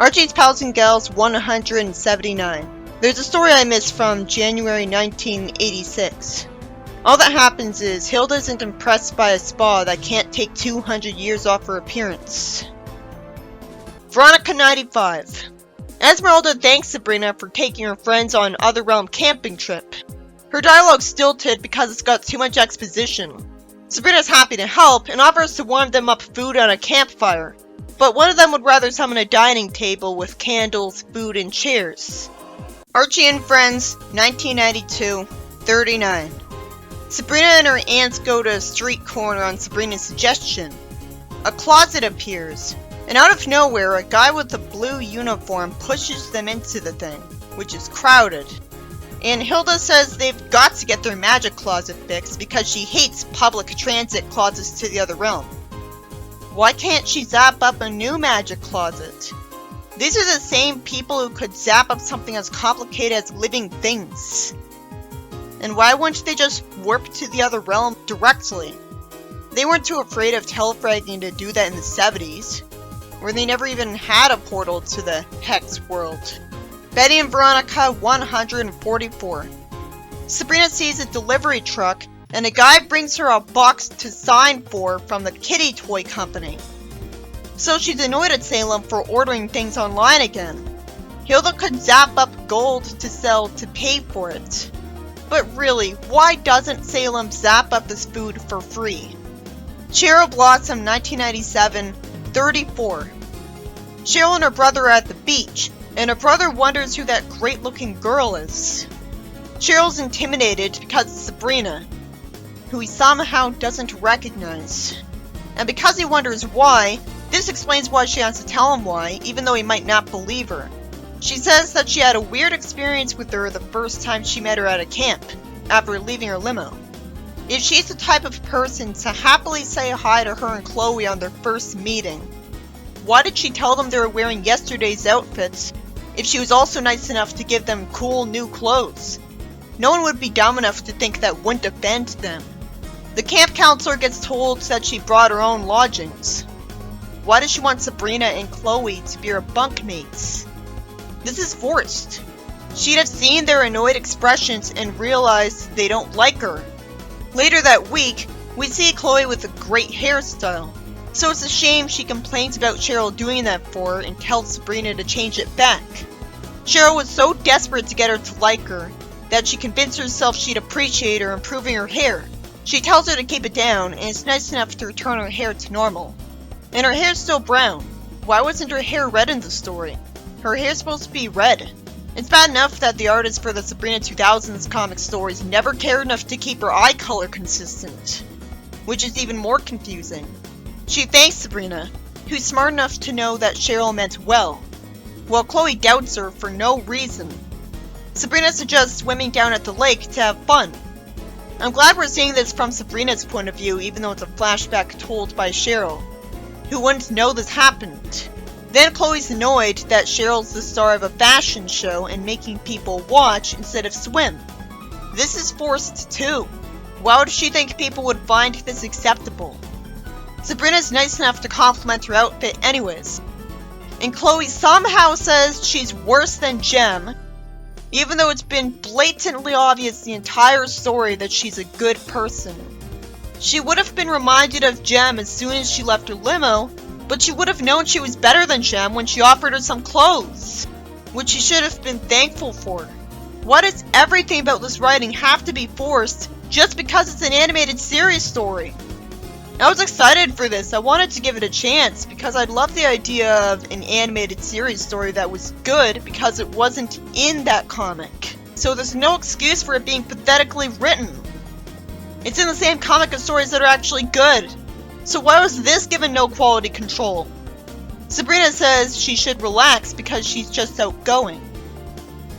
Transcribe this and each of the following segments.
Archie's Pals and Gals 179. There's a story I missed from January 1986. All that happens is Hilda isn't impressed by a spa that can't take 200 years off her appearance. Veronica 95. Esmeralda thanks Sabrina for taking her friends on an Otherrealm camping trip. Her dialogue's stilted because it's got too much exposition. Sabrina's happy to help and offers to warm them up food on a campfire, but one of them would rather summon a dining table with candles, food, and chairs. Archie and Friends 1992, 39. Sabrina and her aunts go to a street corner on Sabrina's suggestion. A closet appears, and out of nowhere, a guy with a blue uniform pushes them into the thing, which is crowded. And Hilda says they've got to get their magic closet fixed because she hates public transit closets to the other realm. Why can't she zap up a new magic closet? These are the same people who could zap up something as complicated as living things. And why wouldn't they just warp to the other realm directly? They weren't too afraid of telefragging to do that in the 70s, where they never even had a portal to the Hex world. Betty and Veronica 144. Sabrina sees a delivery truck, and a guy brings her a box to sign for from the kitty toy company. So she's annoyed at Salem for ordering things online again. Hilda could zap up gold to sell to pay for it. But really, why doesn't Salem zap up this food for free? Cheryl Blossom 1997, 34. Cheryl and her brother are at the beach, and her brother wonders who that great-looking girl is. Cheryl's intimidated because it's Sabrina, who he somehow doesn't recognize. And because he wonders why, this explains why she has to tell him why, even though he might not believe her. She says that she had a weird experience with her the first time she met her at a camp, after leaving her limo. If she's the type of person to happily say hi to her and Chloe on their first meeting, why did she tell them they were wearing yesterday's outfits if she was also nice enough to give them cool new clothes? No one would be dumb enough to think that wouldn't offend them. The camp counselor gets told that she brought her own lodgings. Why does she want Sabrina and Chloe to be her bunkmates? This is forced. She'd have seen their annoyed expressions and realized they don't like her. Later that week, we see Chloe with a great hairstyle. So it's a shame she complains about Cheryl doing that for her and tells Sabrina to change it back. Cheryl was so desperate to get her to like her that she convinced herself she'd appreciate her improving her hair. She tells her to keep it down, and it's nice enough to return her hair to normal. And her hair's still brown. Why wasn't her hair red in the story? Her hair's supposed to be red. It's bad enough that the artist for the Sabrina 2000s comic stories never cared enough to keep her eye color consistent, which is even more confusing. She thanks Sabrina, who's smart enough to know that Cheryl meant well, while Chloe doubts her for no reason. Sabrina suggests swimming down at the lake to have fun. I'm glad we're seeing this from Sabrina's point of view, even though it's a flashback told by Cheryl, who wouldn't know this happened. Then Chloe's annoyed that Cheryl's the star of a fashion show and making people watch instead of swim. This is forced too. Why would she think people would find this acceptable? Sabrina's nice enough to compliment her outfit anyways. And Chloe somehow says she's worse than Jem, even though it's been blatantly obvious the entire story that she's a good person. She would have been reminded of Jem as soon as she left her limo, but she would have known she was better than Jem when she offered her some clothes, which she should have been thankful for. Why does everything about this writing have to be forced just because it's an animated series story? I was excited for this. I wanted to give it a chance because I love the idea of an animated series story that was good because it wasn't in that comic. So there's no excuse for it being pathetically written. It's in the same comic as stories that are actually good. So why was this given no quality control? Sabrina says she should relax because she's just outgoing.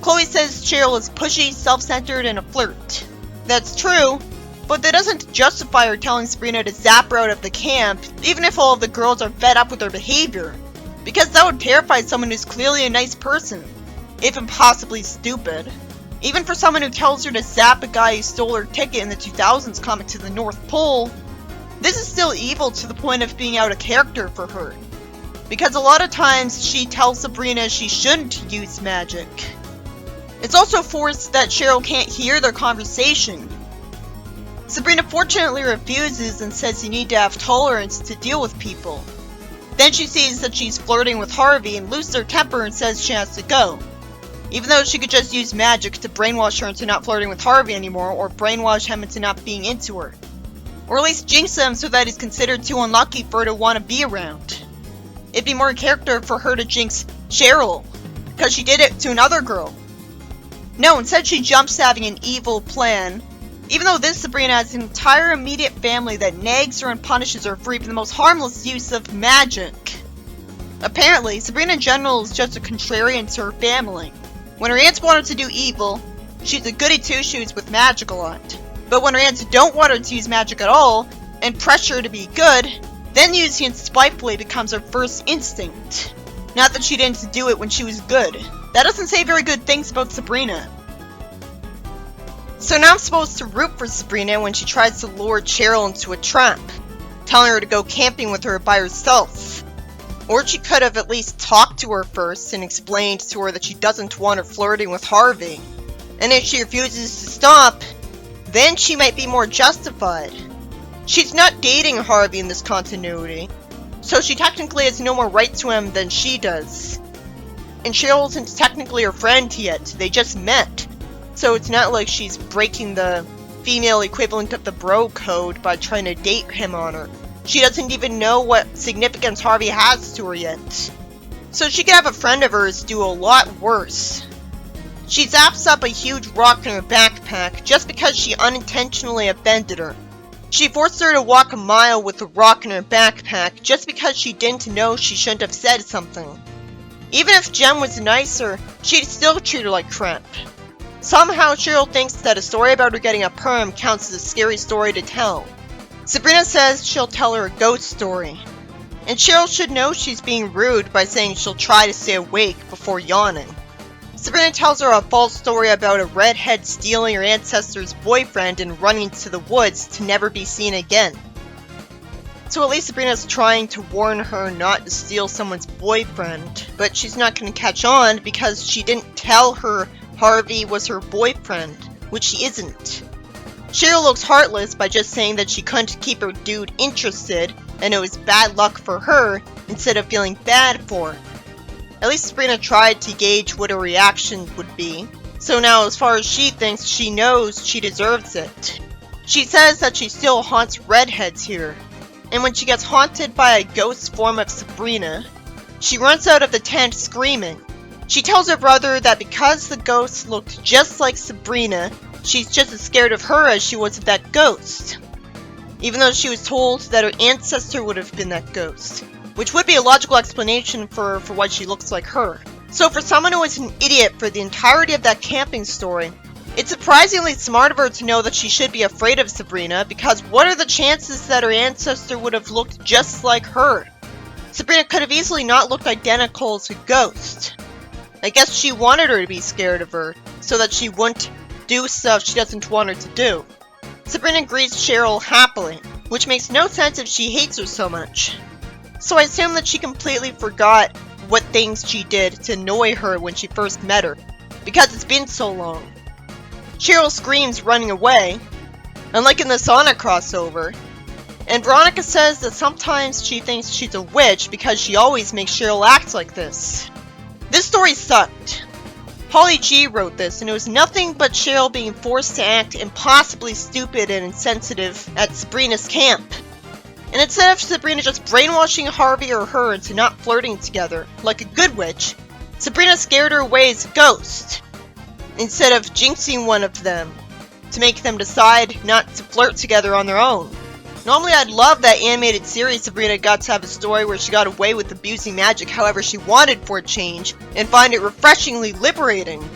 Chloe says Cheryl is pushy, self-centered, and a flirt. That's true, but that doesn't justify her telling Sabrina to zap her out of the camp, even if all of the girls are fed up with her behavior. Because that would terrify someone who's clearly a nice person, if impossibly stupid. Even for someone who tells her to zap a guy who stole her ticket in the 2000s comic to the North Pole, this is still evil to the point of being out of character for her. because a lot of times she tells Sabrina she shouldn't use magic. It's also forced that Cheryl can't hear their conversation. Sabrina fortunately refuses and says you need to have tolerance to deal with people. Then she sees that she's flirting with Harvey and loses her temper and says she has to go. Even though she could just use magic to brainwash her into not flirting with Harvey anymore, or brainwash him into not being into her. Or at least jinx him so that he's considered too unlucky for her to want to be around. It'd be more in character for her to jinx Cheryl, because she did it to another girl. No, instead she jumps to having an evil plan. Even though this Sabrina has an entire immediate family that nags her and punishes her for even the most harmless use of magic. Apparently, Sabrina in general is just a contrarian to her family. When her aunts want her to do evil, she's a goody two-shoes with magic a lot. But when her aunts don't want her to use magic at all, and pressure her to be good, then using it spitefully becomes her first instinct. Not that she didn't do it when she was good. That doesn't say very good things about Sabrina. So now I'm supposed to root for Sabrina when she tries to lure Cheryl into a trap, telling her to go camping with her by herself. Or she could have at least talked to her first and explained to her that she doesn't want her flirting with Harvey. And if she refuses to stop, then she might be more justified. She's not dating Harvey in this continuity, so she technically has no more right to him than she does. And Cheryl isn't technically her friend yet, they just met. So it's not like she's breaking the female equivalent of the bro code by trying to date him on her. She doesn't even know what significance Harvey has to her yet. So she could have a friend of hers do a lot worse. She zaps up a huge rock in her backpack just because she unintentionally offended her. She forced her to walk a mile with a rock in her backpack just because she didn't know she shouldn't have said something. Even if Jem was nicer, she'd still treat her like crap. Somehow Cheryl thinks that a story about her getting a perm counts as a scary story to tell. Sabrina says she'll tell her a ghost story. And Cheryl should know she's being rude by saying she'll try to stay awake before yawning. Sabrina tells her a false story about a redhead stealing her ancestor's boyfriend and running to the woods to never be seen again. So at least Sabrina's trying to warn her not to steal someone's boyfriend, but she's not going to catch on because she didn't tell her Harvey was her boyfriend, which he isn't. Cheryl looks heartless by just saying that she couldn't keep her dude interested, and it was bad luck for her, instead of feeling bad for her. At least Sabrina tried to gauge what her reaction would be, so now as far as she thinks, she knows she deserves it. She says that she still haunts redheads here, and when she gets haunted by a ghost form of Sabrina, she runs out of the tent screaming. She tells her brother that because the ghost looked just like Sabrina, she's just as scared of her as she was of that ghost. Even though she was told that her ancestor would have been that ghost, which would be a logical explanation for why she looks like her. So for someone who was an idiot for the entirety of that camping story, it's surprisingly smart of her to know that she should be afraid of Sabrina, because what are the chances that her ancestor would have looked just like her? Sabrina could have easily not looked identical to Ghost. I guess she wanted her to be scared of her, so that she wouldn't do stuff she doesn't want her to do. Sabrina greets Cheryl happily, which makes no sense if she hates her so much. So I assume that she completely forgot what things she did to annoy her when she first met her, because it's been so long. Cheryl screams running away, unlike in the Sonic crossover, and Veronica says that sometimes she thinks she's a witch because she always makes Cheryl act like this. This story sucked. Holly G wrote this, and it was nothing but Cheryl being forced to act impossibly stupid and insensitive at Sabrina's camp. And instead of Sabrina just brainwashing Harvey or her into not flirting together, like a good witch, Sabrina scared her away as a ghost, instead of jinxing one of them, to make them decide not to flirt together on their own. Normally I'd love that animated series Sabrina got to have a story where she got away with abusing magic however she wanted for a change, and find it refreshingly liberating.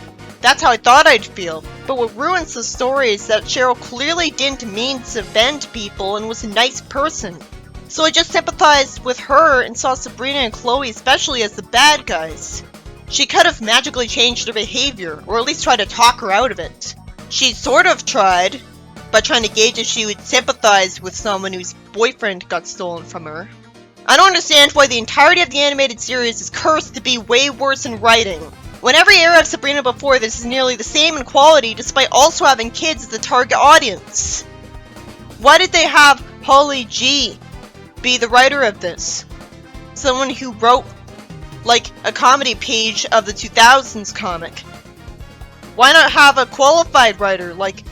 That's how I thought I'd feel. But what ruins the story is that Cheryl clearly didn't mean to offend people and was a nice person. So I just sympathized with her and saw Sabrina and Chloe especially as the bad guys. She could have magically changed her behavior, or at least tried to talk her out of it. She sort of tried, by trying to gauge if she would sympathize with someone whose boyfriend got stolen from her. I don't understand why the entirety of the animated series is cursed to be way worse in writing, when every era of Sabrina before this is nearly the same in quality despite also having kids as the target audience. Why did they have Holly G be the writer of this? Someone who wrote, like, a comedy page of the 2000s comic. Why not have a qualified writer, like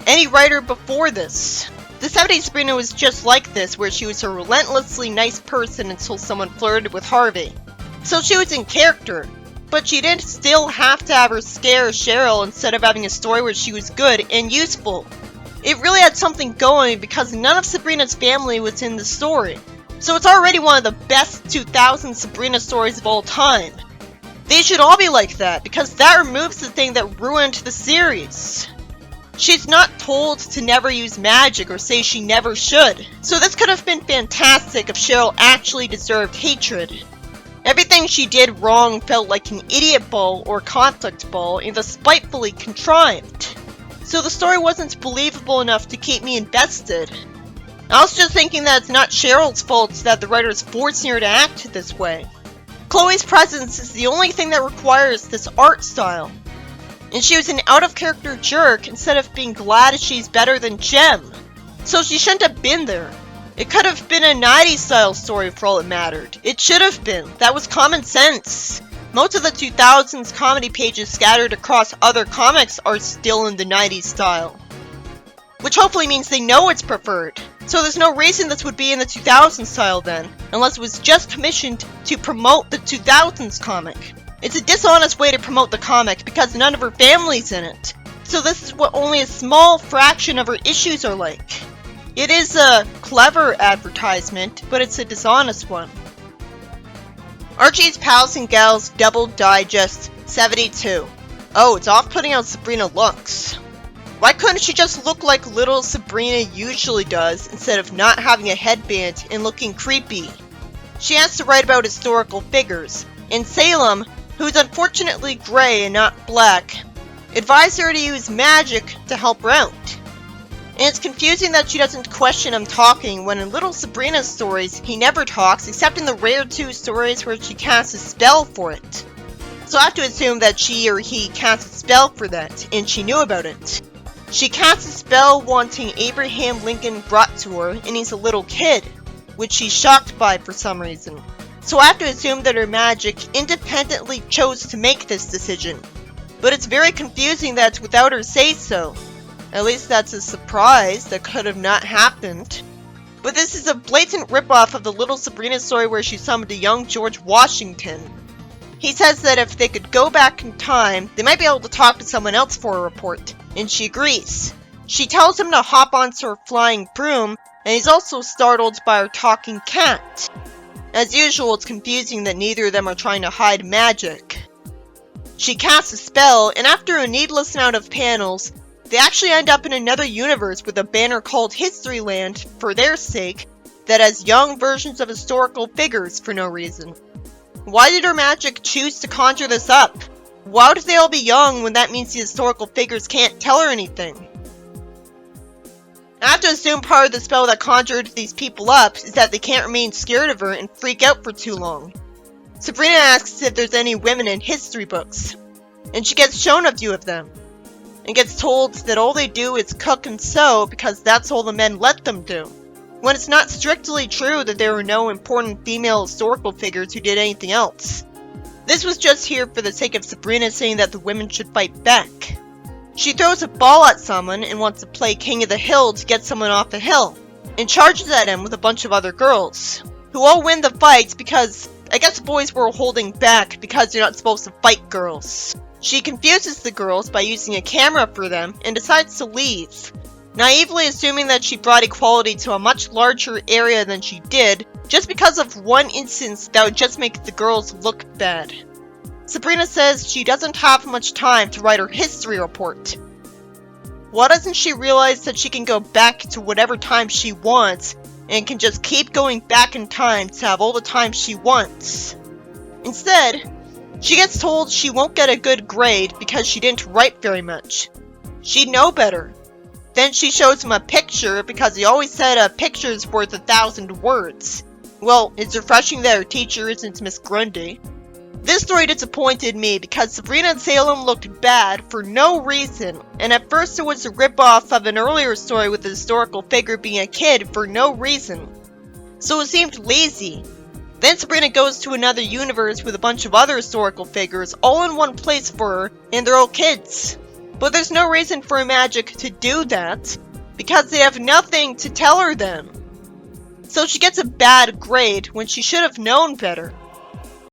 any writer before this? The 70s Sabrina was just like this, where she was a relentlessly nice person until someone flirted with Harvey. So she was in character, but she didn't still have to have her scare Cheryl instead of having a story where she was good and useful. It really had something going because none of Sabrina's family was in the story. So it's already one of the best 2000 Sabrina stories of all time. They should all be like that, because that removes the thing that ruined the series. She's not told to never use magic or say she never should. So this could have been fantastic if Cheryl actually deserved hatred. Everything she did wrong felt like an idiot ball or conflict ball and was spitefully contrived. So the story wasn't believable enough to keep me invested. I was just thinking that it's not Cheryl's fault that the writers forcing her to act this way. Chloe's presence is the only thing that requires this art style. And she was an out-of-character jerk instead of being glad she's better than Jem. So she shouldn't have been there. It could have been a 90s style story for all it mattered. It should have been. That was common sense. Most of the 2000s comedy pages scattered across other comics are still in the 90s style. Which hopefully means they know it's preferred. So there's no reason this would be in the 2000s style then, unless it was just commissioned to promote the 2000s comic. It's a dishonest way to promote the comic because none of her family's in it. So this is what only a small fraction of her issues are like. It is a clever advertisement, but it's a dishonest one. Archie's Pals and Gals Double Digest 72. Oh, it's off-putting how Sabrina looks. Why couldn't she just look like little Sabrina usually does instead of not having a headband and looking creepy? She has to write about historical figures, and Salem, who's unfortunately gray and not black, advised her to use magic to help her out. And it's confusing that she doesn't question him talking when in little Sabrina's stories he never talks except in the rare 2 stories where she casts a spell for it. So I have to assume that she or he cast a spell for that, and she knew about it. She casts a spell wanting Abraham Lincoln brought to her, and he's a little kid, which she's shocked by for some reason. So I have to assume that her magic independently chose to make this decision. But it's very confusing that it's without her say-so. At least that's a surprise that could have not happened. But this is a blatant ripoff of the little Sabrina story where she summoned a young George Washington. He says that if they could go back in time, they might be able to talk to someone else for a report, and she agrees. She tells him to hop onto her flying broom, and he's also startled by her talking cat. As usual, it's confusing that neither of them are trying to hide magic. She casts a spell, and after a needless amount of panels, they actually end up in another universe with a banner called Historyland for their sake that has young versions of historical figures for no reason. Why did her magic choose to conjure this up? Why would they all be young when that means the historical figures can't tell her anything? I have to assume part of the spell that conjured these people up is that they can't remain scared of her and freak out for too long. Sabrina asks if there's any women in history books, and she gets shown a few of them, and gets told that all they do is cook and sew because that's all the men let them do, when it's not strictly true that there were no important female historical figures who did anything else. This was just here for the sake of Sabrina saying that the women should fight back. She throws a ball at someone and wants to play King of the Hill to get someone off the hill, and charges at him with a bunch of other girls, who all win the fight because I guess boys were holding back because you're not supposed to fight girls. She confuses the girls by using a camera for them and decides to leave, naively assuming that she brought equality to a much larger area than she did, just because of one instance that would just make the girls look bad. Sabrina says she doesn't have much time to write her history report. Why doesn't she realize that she can go back to whatever time she wants, and can just keep going back in time to have all the time she wants? Instead, she gets told she won't get a good grade because she didn't write very much. She'd know better. Then she shows him a picture because he always said a picture's worth 1,000 words. Well, it's refreshing that her teacher isn't Miss Grundy. This story disappointed me because Sabrina and Salem looked bad for no reason, and at first it was a ripoff of an earlier story with a historical figure being a kid for no reason. So it seemed lazy. Then Sabrina goes to another universe with a bunch of other historical figures all in one place for her, and they're all kids. But there's no reason for magic to do that, because they have nothing to tell her them. So she gets a bad grade when she should have known better.